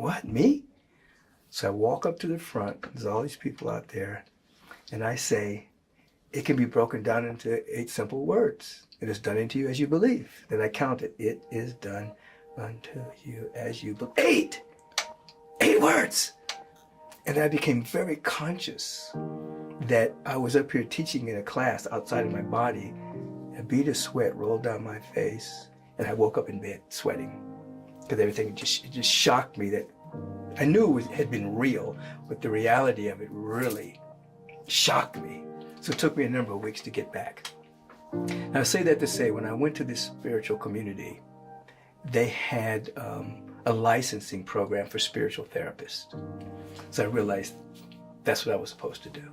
what, me? So I walk up to the front, there's all these people out there, and I say, it can be broken down into 8 simple words. It is done unto you as you believe. Then I count it. It is done unto you as you believe. 8! 8 words! And I became very conscious that I was up here teaching in a class outside of my body. A bead of sweat rolled down my face, and I woke up in bed sweating. Because everything just shocked me that I knew it had been real, but the reality of it really shocked me. So it took me a number of weeks to get back. Now I say that to say, when I went to this spiritual community, they had a licensing program for spiritual therapists. So I realized that's what I was supposed to do.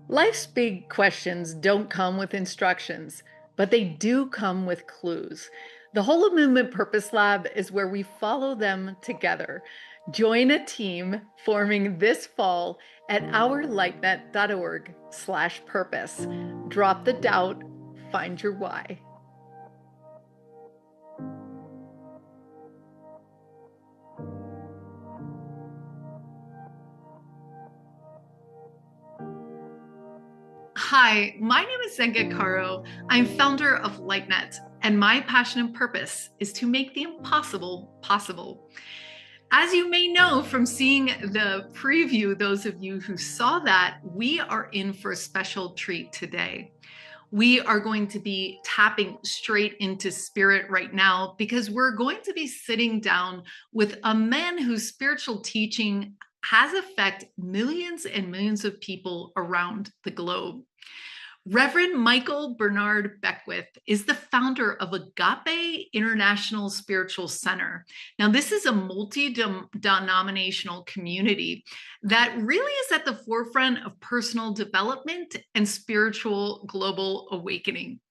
Life's big questions don't come with instructions, but they do come with clues. The Whole of Movement Purpose Lab is where we follow them together. Join a team forming this fall at ourlightnet.org/purpose. Drop the doubt, find your why. Hi, my name is Zenga Caro. I'm founder of LightNet, and my passion and purpose is to make the impossible possible. As you may know from seeing the preview, those of you who saw that, we are in for a special treat today. We are going to be tapping straight into spirit right now because we're going to be sitting down with a man whose spiritual teaching has affected millions and millions of people around the globe. Reverend Michael Bernard Beckwith is the founder of Agape International Spiritual Center. Now, this is a multi-denominational community that really is at the forefront of personal development and spiritual global awakening.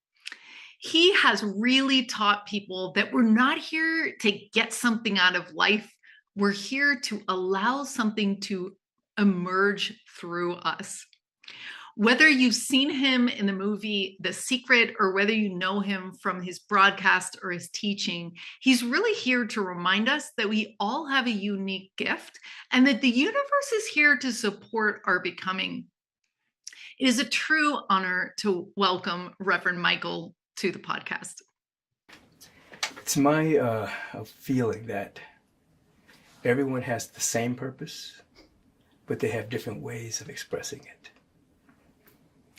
He has really taught people that we're not here to get something out of life. We're here to allow something to emerge through us. Whether you've seen him in the movie The Secret or whether you know him from his broadcast or his teaching, he's really here to remind us that we all have a unique gift and that the universe is here to support our becoming. It is a true honor to welcome Reverend Michael to the podcast. It's my feeling that everyone has the same purpose, but they have different ways of expressing it.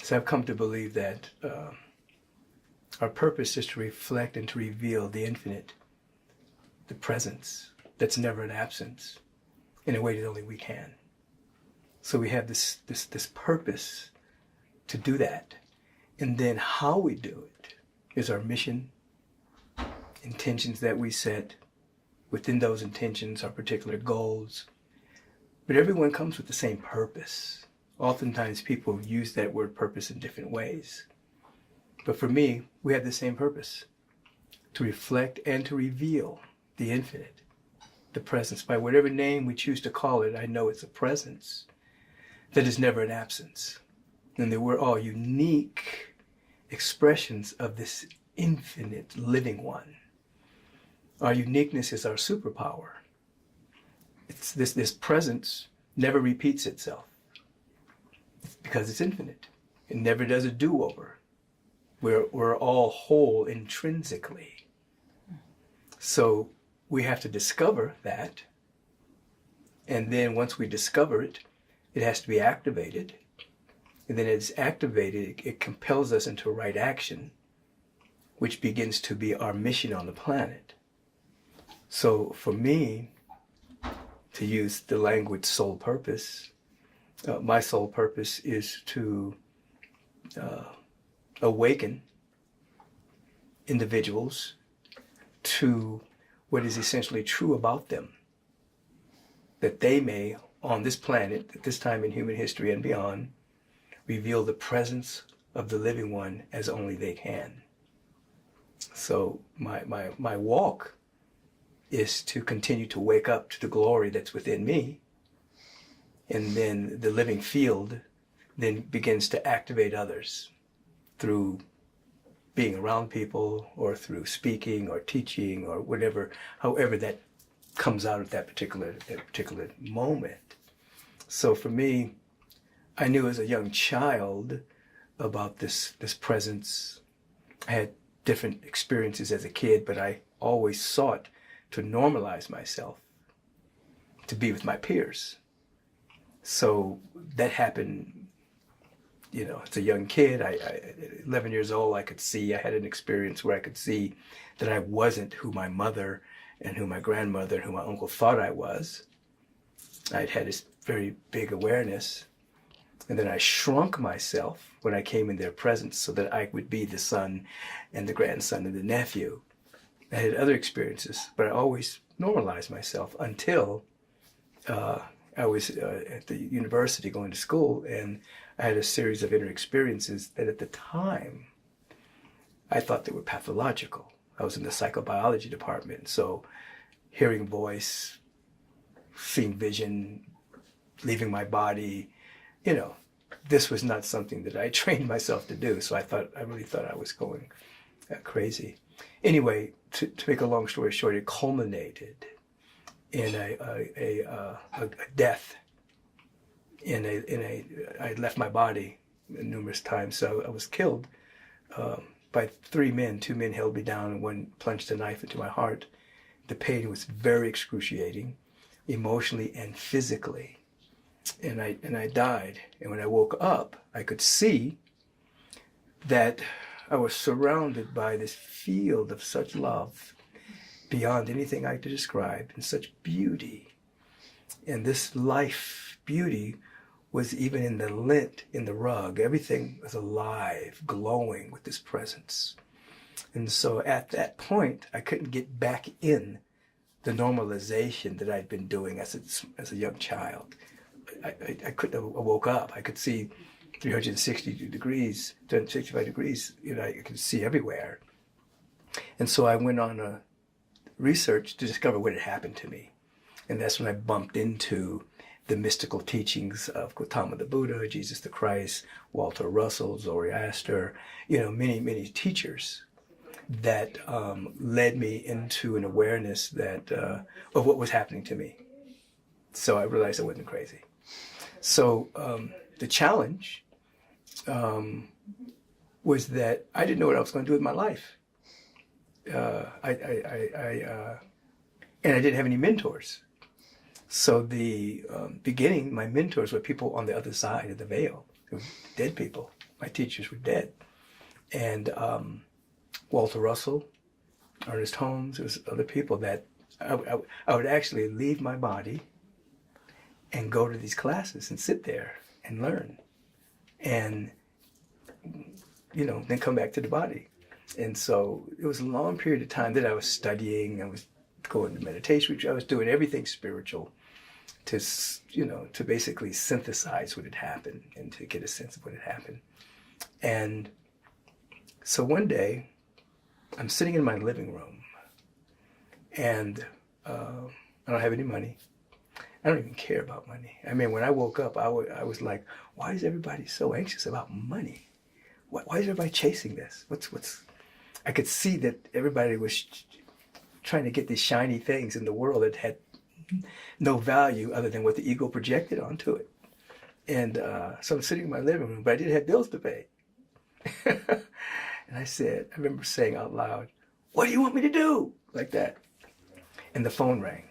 So I've come to believe that our purpose is to reflect and to reveal the infinite, the presence that's never an absence, in a way that only we can. So we have this purpose to do that. And then how we do it is our mission, intentions that we set. Within those intentions are particular goals. But everyone comes with the same purpose. Oftentimes people use that word purpose in different ways. But for me, we have the same purpose, to reflect and to reveal the infinite, the presence. By whatever name we choose to call it, I know it's a presence that is never an absence. And that we're all unique expressions of this infinite living one. Our uniqueness is our superpower. It's this presence never repeats itself. Because it's infinite. It never does a do-over. We're all whole intrinsically. So we have to discover that. And then once we discover it, it has to be activated. And then it's activated, it compels us into right action, which begins to be our mission on the planet. So for me, to use the language soul purpose, my sole purpose is to awaken individuals to what is essentially true about them, that they may, on this planet, at this time in human history and beyond, reveal the presence of the living one as only they can. So my walk is to continue to wake up to the glory that's within me. And then the living field then begins to activate others through being around people or through speaking or teaching or whatever, however that comes out at that particular moment. So for me, I knew as a young child about this presence. I had different experiences as a kid, but I always sought to normalize myself, to be with my peers. So that happened, as a young kid. I 11 years old, I had an experience where I could see that I wasn't who my mother and who my grandmother and who my uncle thought I was. I'd had this very big awareness. And then I shrunk myself when I came in their presence so that I would be the son and the grandson and the nephew. I had other experiences, but I always normalized myself until I was at the university going to school, and I had a series of inner experiences that at the time I thought they were pathological. I was in the psychobiology department, so hearing voice, seeing vision, leaving my body, this was not something that I trained myself to do. So I really thought I was going crazy. Anyway, to make a long story short, it culminated in a death. I left my body numerous times. So I was killed by 3 men. 2 men held me down, and one plunged a knife into my heart. The pain was very excruciating, emotionally and physically. And I died. And when I woke up, I could see that I was surrounded by this field of such love beyond anything I could describe, and such beauty. And this life beauty was even in the lint, in the rug. Everything was alive, glowing with this presence. And so at that point, I couldn't get back in the normalization that I'd been doing as a young child. I couldn't have woke up. I could see 365 degrees. I could see everywhere. And so I went on a research to discover what had happened to me. And that's when I bumped into the mystical teachings of Gautama the Buddha, Jesus the Christ, Walter Russell, Zoroaster, many teachers that led me into an awareness that of what was happening to me. So I realized I wasn't crazy. So the challenge was that I didn't know what I was going to do with my life. And I didn't have any mentors. So the beginning, my mentors were people on the other side of the veil. They were dead people. My teachers were dead. And Walter Russell, Ernest Holmes, there was other people that I would actually leave my body and go to these classes and sit there and learn. And, then come back to the body. And so it was a long period of time that I was studying. I was going to meditation. I was doing everything spiritual to basically synthesize what had happened and to get a sense of what had happened. And so one day, I'm sitting in my living room, and I don't have any money. I don't even care about money. I mean, when I woke up, I was like, why is everybody so anxious about money? Why is everybody chasing this? I could see that everybody was trying to get these shiny things in the world that had no value other than what the ego projected onto it. And so I'm sitting in my living room, but I didn't have bills to pay. And I remember saying out loud, what do you want me to do? Like that. And the phone rang.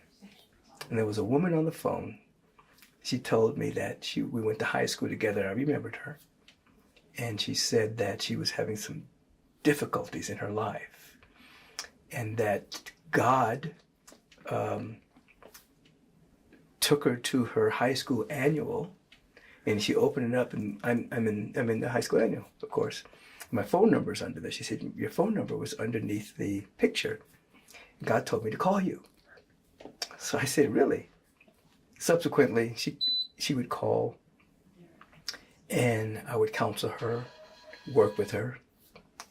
And there was a woman on the phone. She told me that we went to high school together. I remembered her. And she said that she was having some difficulties in her life. And that God took her to her high school annual. And she opened it up, and I'm in the high school annual, of course. My phone number is under there. She said, your phone number was underneath the picture. God told me to call you. So I said, really? Subsequently, she would call, and I would counsel her, work with her.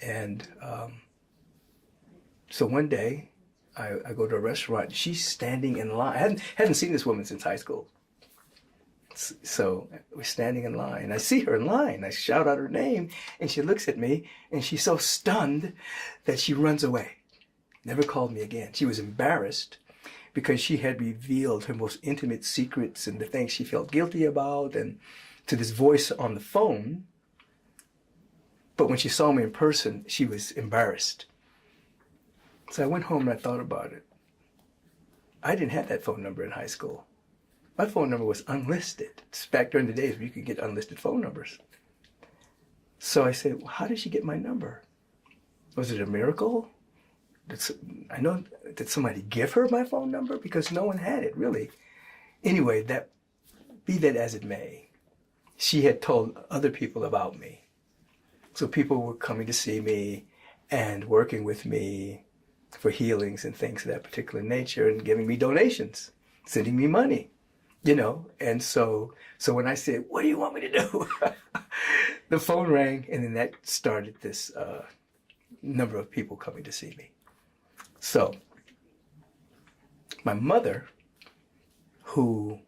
And so one day, I go to a restaurant. She's standing in line. I hadn't seen this woman since high school. So we're standing in line. I see her in line. I shout out her name, and she looks at me, and she's so stunned that she runs away. Never called me again. She was embarrassed because she had revealed her most intimate secrets and the things she felt guilty about, and to this voice on the phone. But when she saw me in person, she was embarrassed. So I went home and I thought about it. I didn't have that phone number in high school. My phone number was unlisted. It's back during the days where you could get unlisted phone numbers. So I said, well, how did she get my number? Was it a miracle? Did somebody give her my phone number? Because no one had it, really. Anyway, be that as it may, she had told other people about me. So people were coming to see me and working with me for healings and things of that particular nature, and giving me donations, sending me money, And so when I said, what do you want me to do? The phone rang, and then that started this number of people coming to see me. So my mother, who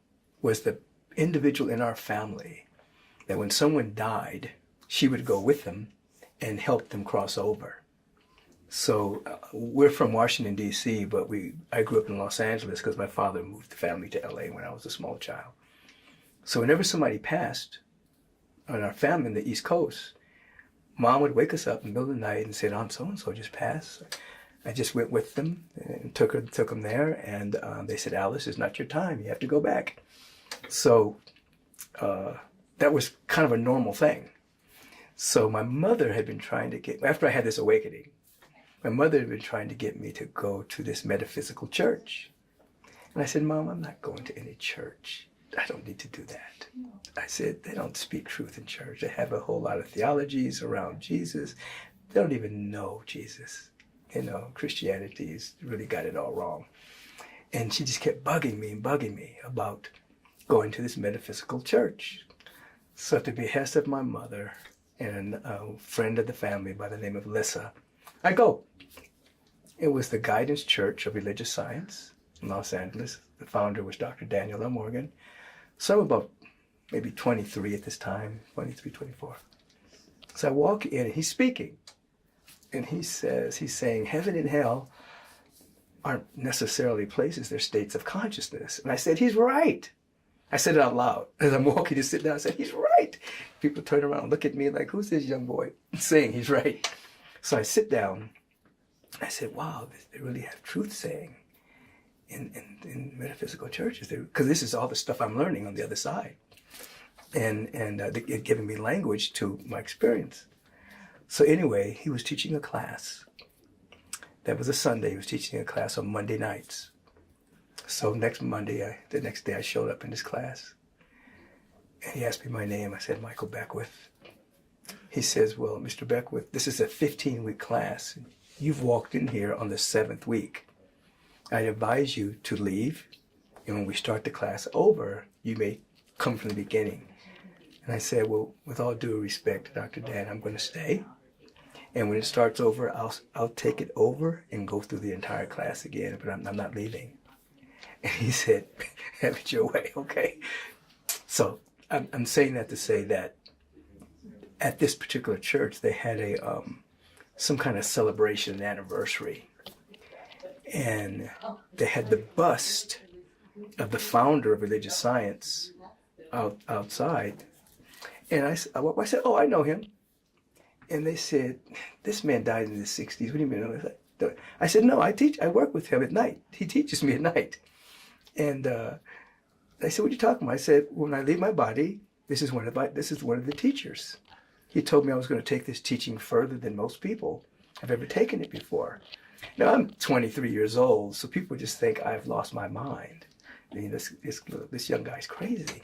was the individual in our family that when someone died, she would go with them and help them cross over. So we're from Washington, D.C., but I grew up in Los Angeles because my father moved the family to L.A. when I was a small child. So whenever somebody passed on our family in the East Coast, Mom would wake us up in the middle of the night and say, Aunt so-and-so just passed. I just went with them and took them there, and they said, Alice, it's not your time. You have to go back. So that was kind of a normal thing. So my mother had been trying to after I had this awakening, my mother had been trying to get me to go to this metaphysical church. And I said, Mom, I'm not going to any church. I don't need to do that. I said, they don't speak truth in church. They have a whole lot of theologies around Jesus. They don't even know Jesus. Christianity's really got it all wrong. And she just kept bugging me about going to this metaphysical church. So at the behest of my mother and a friend of the family by the name of Lissa, I go. It was the Guidance Church of Religious Science in Los Angeles. The founder was Dr. Daniel L. Morgan. So I'm about maybe 23 at this time, 23, 24. So I walk in and he's speaking. And he's saying, heaven and hell aren't necessarily places, they're states of consciousness. And I said, he's right. I said it out loud. As I'm walking to sit down, I said, he's right. People turn around and look at me like, who's this young boy saying he's right? So I sit down. I said, wow, they really have truth saying in metaphysical churches. Because this is all the stuff I'm learning on the other side. And it giving me language to my experience. So anyway, he was teaching a class. That was a Sunday. He was teaching a class on Monday nights. So the next day I showed up in his class. And he asked me my name. I said, Michael Beckwith. He says, well, Mr. Beckwith, this is a 15-week class. You've walked in here on the 7th week. I advise you to leave. And when we start the class over, you may come from the beginning. And I said, well, with all due respect, Dr. Dan, I'm going to stay. And when it starts over, I'll take it over and go through the entire class again, but I'm not leaving. And he said, have it your way, okay? So I'm saying that to say that at this particular church, they had some kind of celebration and anniversary. And they had the bust of the founder of religious science outside. And I said, oh, I know him. And they said, this man died in the 60s. What do you mean? I said, no, I work with him at night. He teaches me at night. And they said, what are you talking about? I said, when I leave my body, this is one of the teachers. He told me I was going to take this teaching further than most people have ever taken it before. Now, I'm 23 years old, so people just think I've lost my mind. I mean, this young guy's crazy.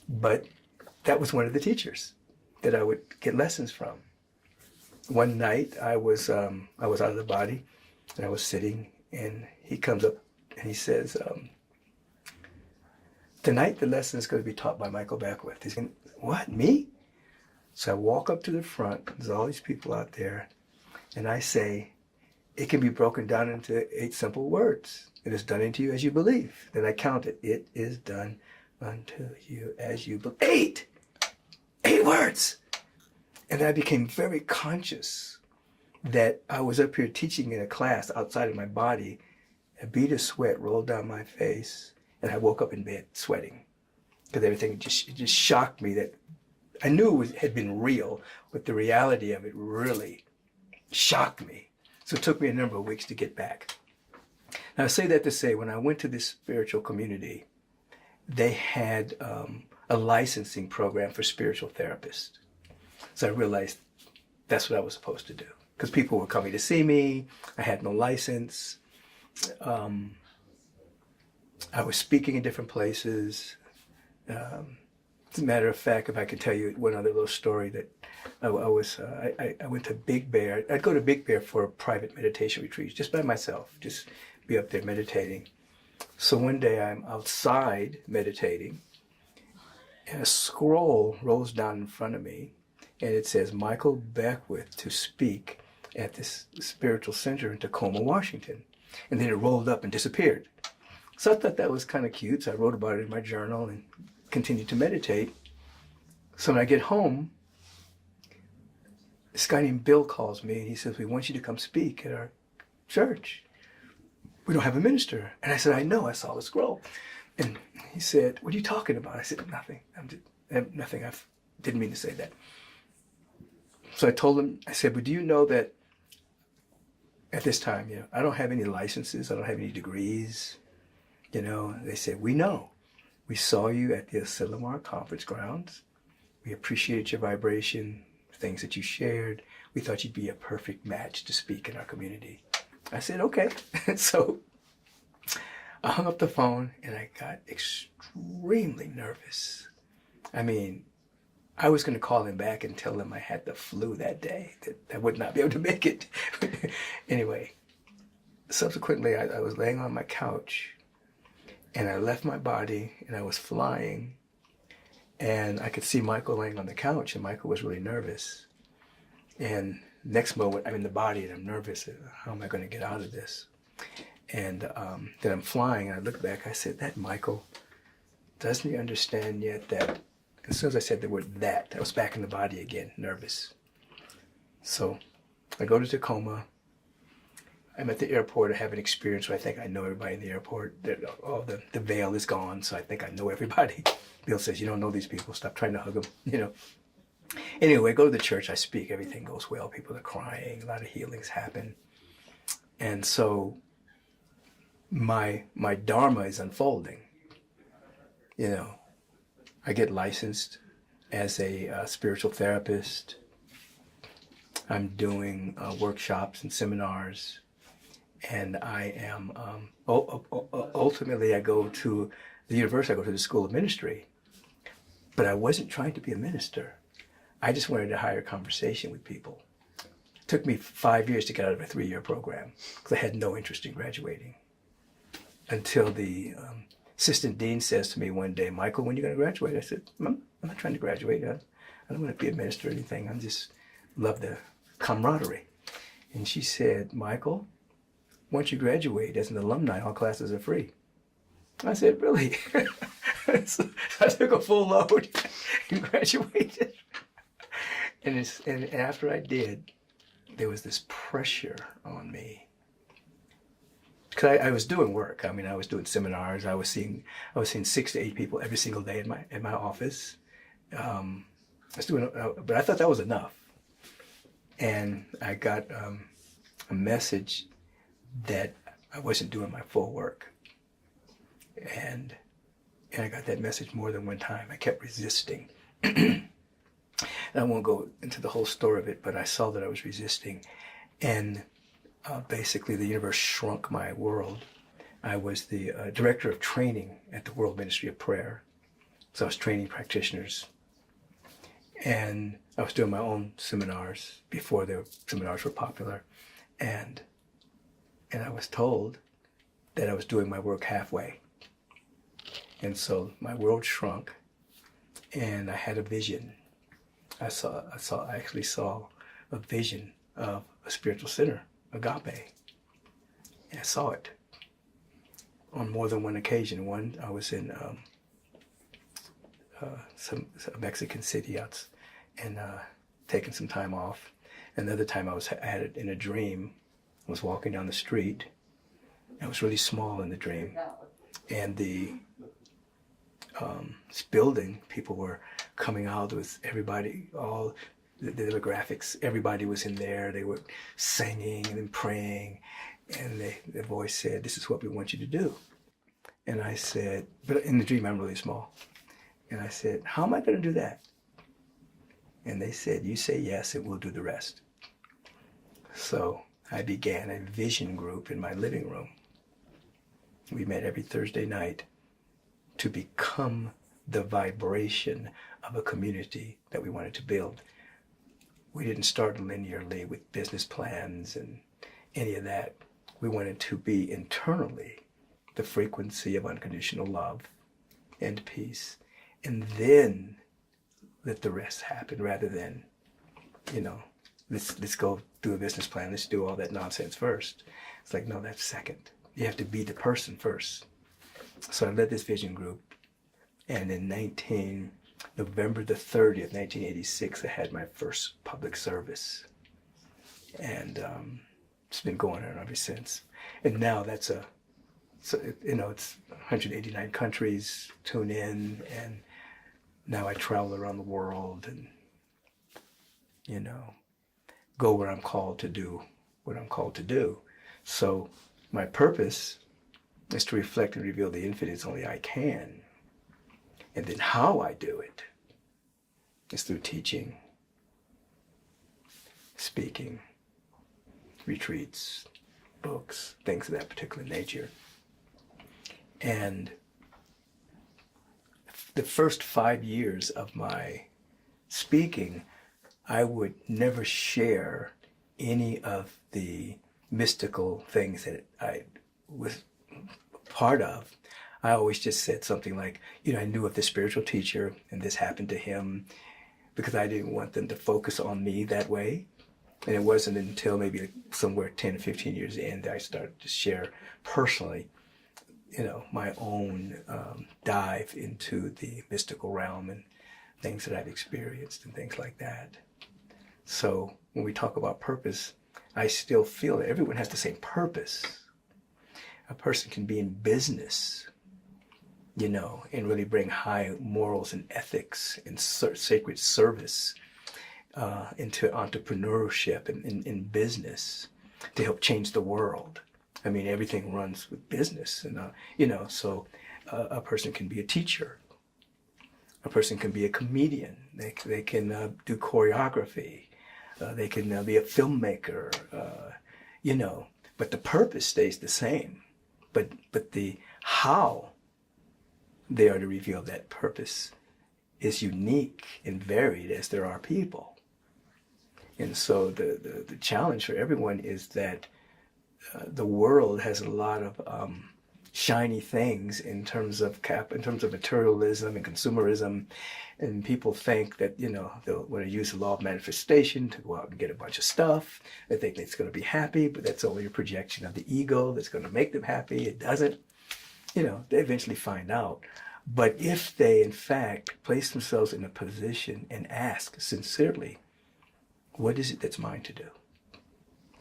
But that was one of the teachers that I would get lessons from. One night I was out of the body and I was sitting, and he comes up and he says, tonight the lesson is going to be taught by Michael Beckwith. He's going, what, me? So I walk up to the front, there's all these people out there, and I say, it can be broken down into 8 simple words. It is done unto you as you believe. Then I count it. It is done unto you as you believe. 8 words. And I became very conscious that I was up here teaching in a class outside of my body, A bead of sweat rolled down my face, and I woke up in bed sweating because everything it just shocked me that I knew it had been real, but the reality of it really shocked me. So it took me a number of weeks to get back. Now, I say that to say, when I went to this spiritual community, they had a licensing program for spiritual therapists. So I realized that's what I was supposed to do, because people were coming to see me. I had no license. I was speaking in different places. As a matter of fact, if I could tell you one other little story, that I went to Big Bear. I'd go to Big Bear for private meditation retreats, just by myself, just be up there meditating. So one day I'm outside meditating, and a scroll rolls down in front of me, and it says, Michael Beckwith to speak at this spiritual center in Tacoma, Washington. And then it rolled up and disappeared. So I thought that was kind of cute, so I wrote about it in my journal and continued to meditate. So when I get home, this guy named Bill calls me, and he says, we want you to come speak at our church. We don't have a minister. And I said, I know, I saw the scroll. And he said, what are you talking about? I said, nothing. Nothing. I didn't mean to say that. So I told him, I said, but do you know that at this time, I don't have any licenses. I don't have any degrees. They said, we know. We saw you at the Asilomar conference grounds. We appreciated your vibration, things that you shared. We thought you'd be a perfect match to speak in our community. I said, okay. So I hung up the phone, and I got extremely nervous. I mean, I was going to call him back and tell him I had the flu that day, that I would not be able to make it. Anyway, subsequently, I was laying on my couch, and I left my body, and I was flying, and I could see Michael laying on the couch, and Michael was really nervous. And next moment, I'm in the body, and I'm nervous. How am I going to get out of this? And then I'm flying, and I look back. I said, that Michael, doesn't he understand yet that, as soon as I said the word that, I was back in the body again, nervous. So I go to Tacoma. I'm at the airport. I have an experience where I think I know everybody in the airport. All the veil is gone, so I think I know everybody. Bill says, you don't know these people. Stop trying to hug them, Anyway, I go to the church. I speak. Everything goes well. People are crying. A lot of healings happen. And so my dharma is unfolding. I get licensed as a spiritual therapist. I'm doing workshops and seminars. And I am, ultimately I go to the university, I go to the School of Ministry. But I wasn't trying to be a minister. I just wanted to hire conversation with people. It took me 5 years to get out of a 3-year program because I had no interest in graduating. Until the assistant dean says to me one day, Michael, when are you going to graduate? I said, I'm not trying to graduate. I don't want to be a minister or anything. I just love the camaraderie. And she said, Michael, once you graduate as an alumni, all classes are free. I said, really? So I took a full load and graduated. And after I did, there was this pressure on me. Because I was doing work. I mean, I was doing seminars. I was seeing 6 to 8 people every single day in my office. I was doing, but I thought that was enough. And I got a message that I wasn't doing my full work. And I got that message more than one time. I kept resisting. I won't go into the whole story of it, but I saw that I was resisting. And basically the universe shrunk my world. I was the director of training at the World Ministry of Prayer. So I was training practitioners. And I was doing my own seminars before the seminars were popular. And I was told that I was doing my work halfway. And so my world shrunk, and I had a vision. I actually saw a vision of a spiritual center, Agape. And I saw it on more than one occasion. One, I was in some Mexican city and taking some time off. Another time I had it in a dream. I was walking down the street, I was really small in the dream. And this building, people were coming out with everybody, all the demographics, everybody was in there. They were singing and praying. And the voice said, "This is what we want you to do." And I said, but in the dream, I'm really small. And I said, "How am I going to do that?" And they said, "You say yes, and we'll do the rest." So I began a vision group in my living room. We met every Thursday night to become the vibration of a community that we wanted to build. We didn't start linearly with business plans and any of that. We wanted to be internally the frequency of unconditional love and peace, and then let the rest happen, rather than, let's go do a business plan, let's do all that nonsense first. It's like, no, that's second. You have to be the person first. So I led this vision group, and in November the 30th, 1986, I had my first public service. And it's been going on ever since. And now it's 189 countries tune in, and now I travel around the world and, go where I'm called to do what I'm called to do. So my purpose is to reflect and reveal the infinite as only I can. And then how I do it is through teaching, speaking, retreats, books, things of that particular nature. And the first 5 years of my speaking, I would never share any of the mystical things that I was part of. I always just said something like, I knew of this spiritual teacher and this happened to him, because I didn't want them to focus on me that way. And it wasn't until maybe somewhere 10 or 15 years in that I started to share personally, my own dive into the mystical realm and things that I've experienced and things like that. So when we talk about purpose, I still feel that everyone has the same purpose. A person can be in business, and really bring high morals and ethics and sacred service into entrepreneurship and in business to help change the world. I mean, everything runs with business, and so a person can be a teacher. A person can be a comedian. They can do choreography. They can be a filmmaker. But the purpose stays the same. But the how they are to reveal that purpose is unique and varied as there are people. And so the challenge for everyone is that the world has a lot of shiny things in terms of materialism and consumerism, and people think that they'll want to use the law of manifestation to go out and get a bunch of stuff. They think it's going to be happy, but that's only a projection of the ego that's going to make them happy. It doesn't. They eventually find out. But if they in fact place themselves in a position and ask sincerely, what is it that's mine to do?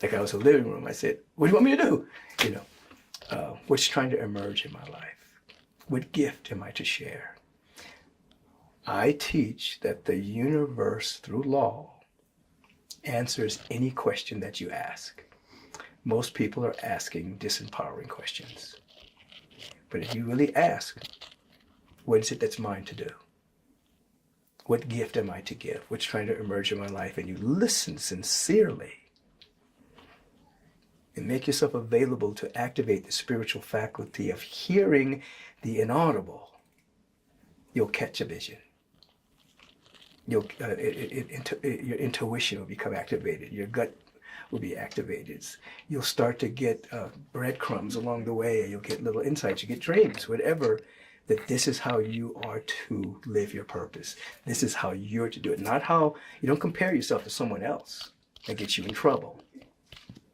Like I was in the living room, I said, what do you want me to do? What's trying to emerge in my life? What gift am I to share? I teach that the universe, through law, answers any question that you ask. Most people are asking disempowering questions. But if you really ask, what is it that's mine to do? What gift am I to give? What's trying to emerge in my life? And you listen sincerely and make yourself available to activate the spiritual faculty of hearing the inaudible. You'll catch a vision. Your intuition will become activated. Your gut will be activated. You'll start to get breadcrumbs along the way. You'll get little insights. You get dreams, whatever. That this is how you are to live your purpose. This is how you're to do it. Not how, you don't compare yourself to someone else. That gets you in trouble.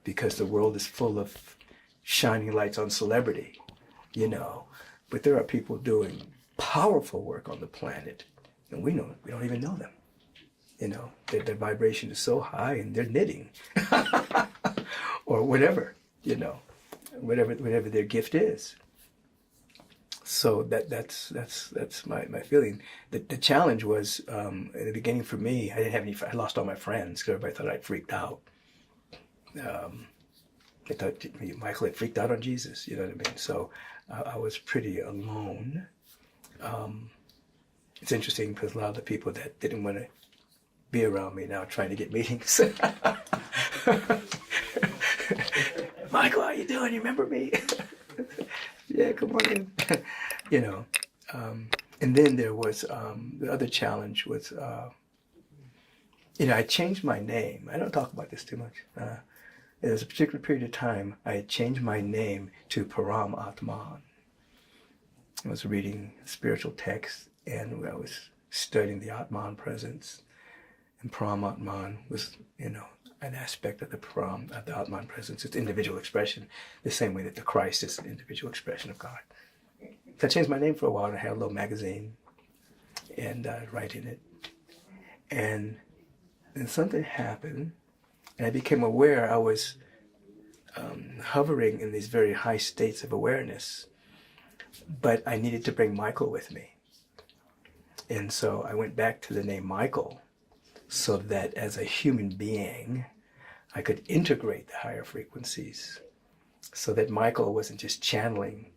Because the world is full of shining lights on celebrity, But there are people doing powerful work on the planet, and we don't even know them. Their vibration is so high, and they're knitting, or whatever, whatever their gift is. So that's my feeling. The challenge was in the beginning for me. I didn't have any. I lost all my friends because everybody thought I'd freaked out. They thought Michael had freaked out on Jesus. You know what I mean? So I was pretty alone. It's interesting because a lot of the people that didn't want to be around me now trying to get meetings. Michael, how you doing? You remember me? Yeah, come on in. You know, and then there was the other challenge was, I changed my name. I don't talk about this too much. There was a particular period of time I had changed my name to Param Atman. I was reading spiritual texts and I was studying the Atman presence. And Param Atman was, an aspect of the Param, of the Atman presence. It's individual expression, the same way that the Christ is an individual expression of God. So I changed my name for a while and I had a little magazine and I'd write in it. And then something happened and I became aware I was hovering in these very high states of awareness, but I needed to bring Michael with me. And so I went back to the name Michael so that as a human being, I could integrate the higher frequencies so that Michael wasn't just channeling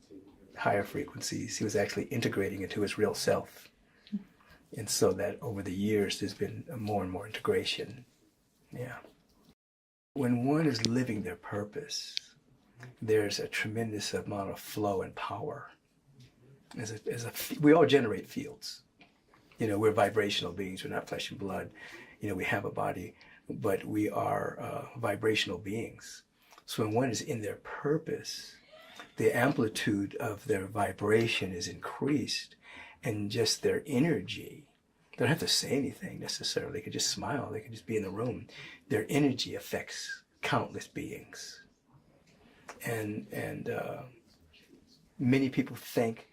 higher frequencies, he was actually integrating into his real self. And so that over the years, there's been more and more integration. Yeah. When one is living their purpose, there's a tremendous amount of flow and power. We all generate fields. We're vibrational beings. We're not flesh and blood. We have a body, but we are vibrational beings. So when one is in their purpose, the amplitude of their vibration is increased and just their energy. They don't have to say anything necessarily. They could just smile. They could just be in the room. Their energy affects countless beings. And many people think,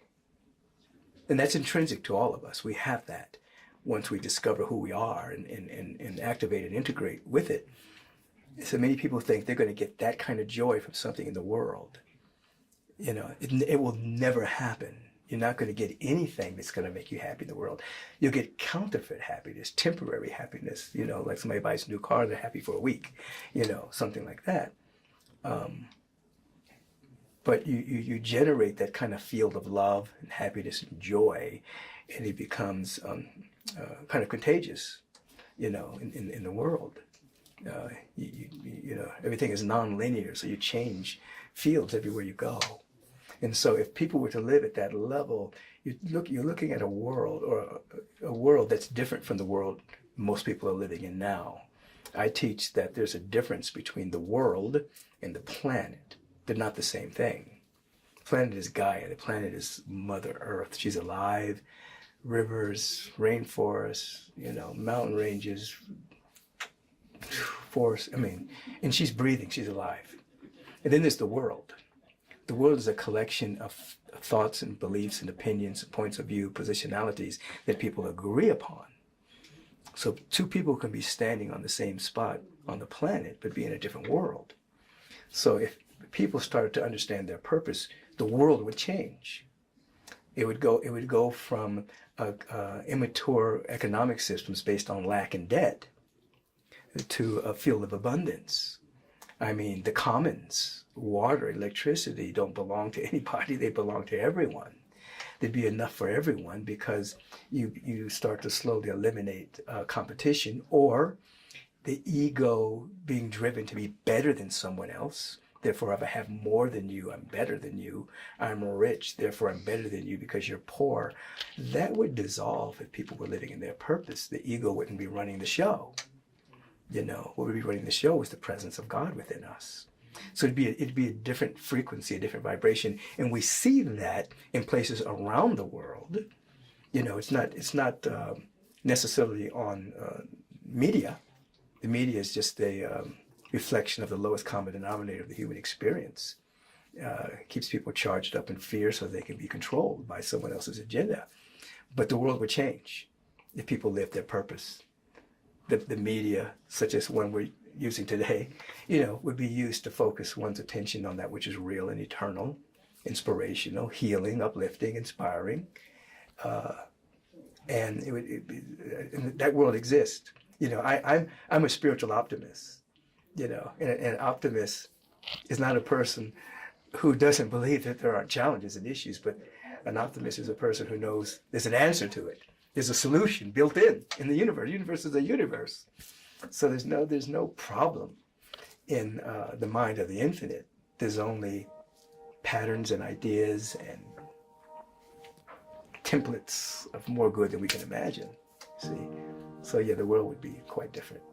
and that's intrinsic to all of us. We have that once we discover who we are and activate and integrate with it. So many people think they're going to get that kind of joy from something in the world. It will never happen. You're not going to get anything that's going to make you happy in the world. You'll get counterfeit happiness, temporary happiness, like somebody buys a new car, they're happy for a week, something like that. But you generate that kind of field of love and happiness and joy, and it becomes kind of contagious, in the world. Everything is non-linear, so you change fields everywhere you go. And so if people were to live at that level, you're looking at a world, or a world that's different from the world most people are living in now. I teach that there's a difference between the world and the planet. They're not the same thing. The planet is Gaia. The planet is Mother Earth. She's alive. Rivers, rainforests, mountain ranges, forests. And she's breathing. She's alive. And then there's the world. The world is a collection of thoughts and beliefs and opinions, points of view, positionalities that people agree upon. So two people can be standing on the same spot on the planet, but be in a different world. So if people started to understand their purpose, the world would change. It would go from immature economic systems based on lack and debt to a field of abundance. The commons, water, electricity don't belong to anybody. They belong to everyone. There'd be enough for everyone because you start to slowly eliminate competition or the ego being driven to be better than someone else. Therefore, if I have more than you, I'm better than you. I'm rich, therefore I'm better than you because you're poor. That would dissolve if people were living in their purpose. The ego wouldn't be running the show. What would be running the show is the presence of God within us. So it'd be a different frequency, a different vibration, and we see that in places around the world. It's not necessarily on media. The media is just a reflection of the lowest common denominator of the human experience. It keeps people charged up in fear so they can be controlled by someone else's agenda. But the world would change if people lived their purpose. The media, such as one where using today, would be used to focus one's attention on that which is real and eternal, inspirational, healing, uplifting, inspiring. And and that world exists. I'm a spiritual optimist, and an optimist is not a person who doesn't believe that there are challenges and issues, but an optimist is a person who knows there's an answer to it. There's a solution built in the universe. The universe is a universe. So there's no problem in the mind of the infinite. There's only patterns and ideas and templates of more good than we can imagine. See? So yeah, the world would be quite different.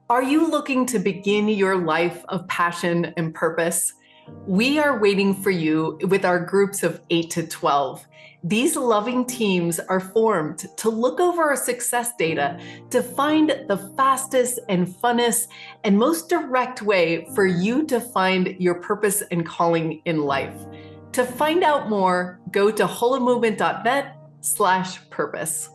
Are you looking to begin your life of passion and purpose? We are waiting for you with our groups of 8 to 12. These loving teams are formed to look over our success data to find the fastest and funnest and most direct way for you to find your purpose and calling in life. To find out more, go to holomovement.net/purpose.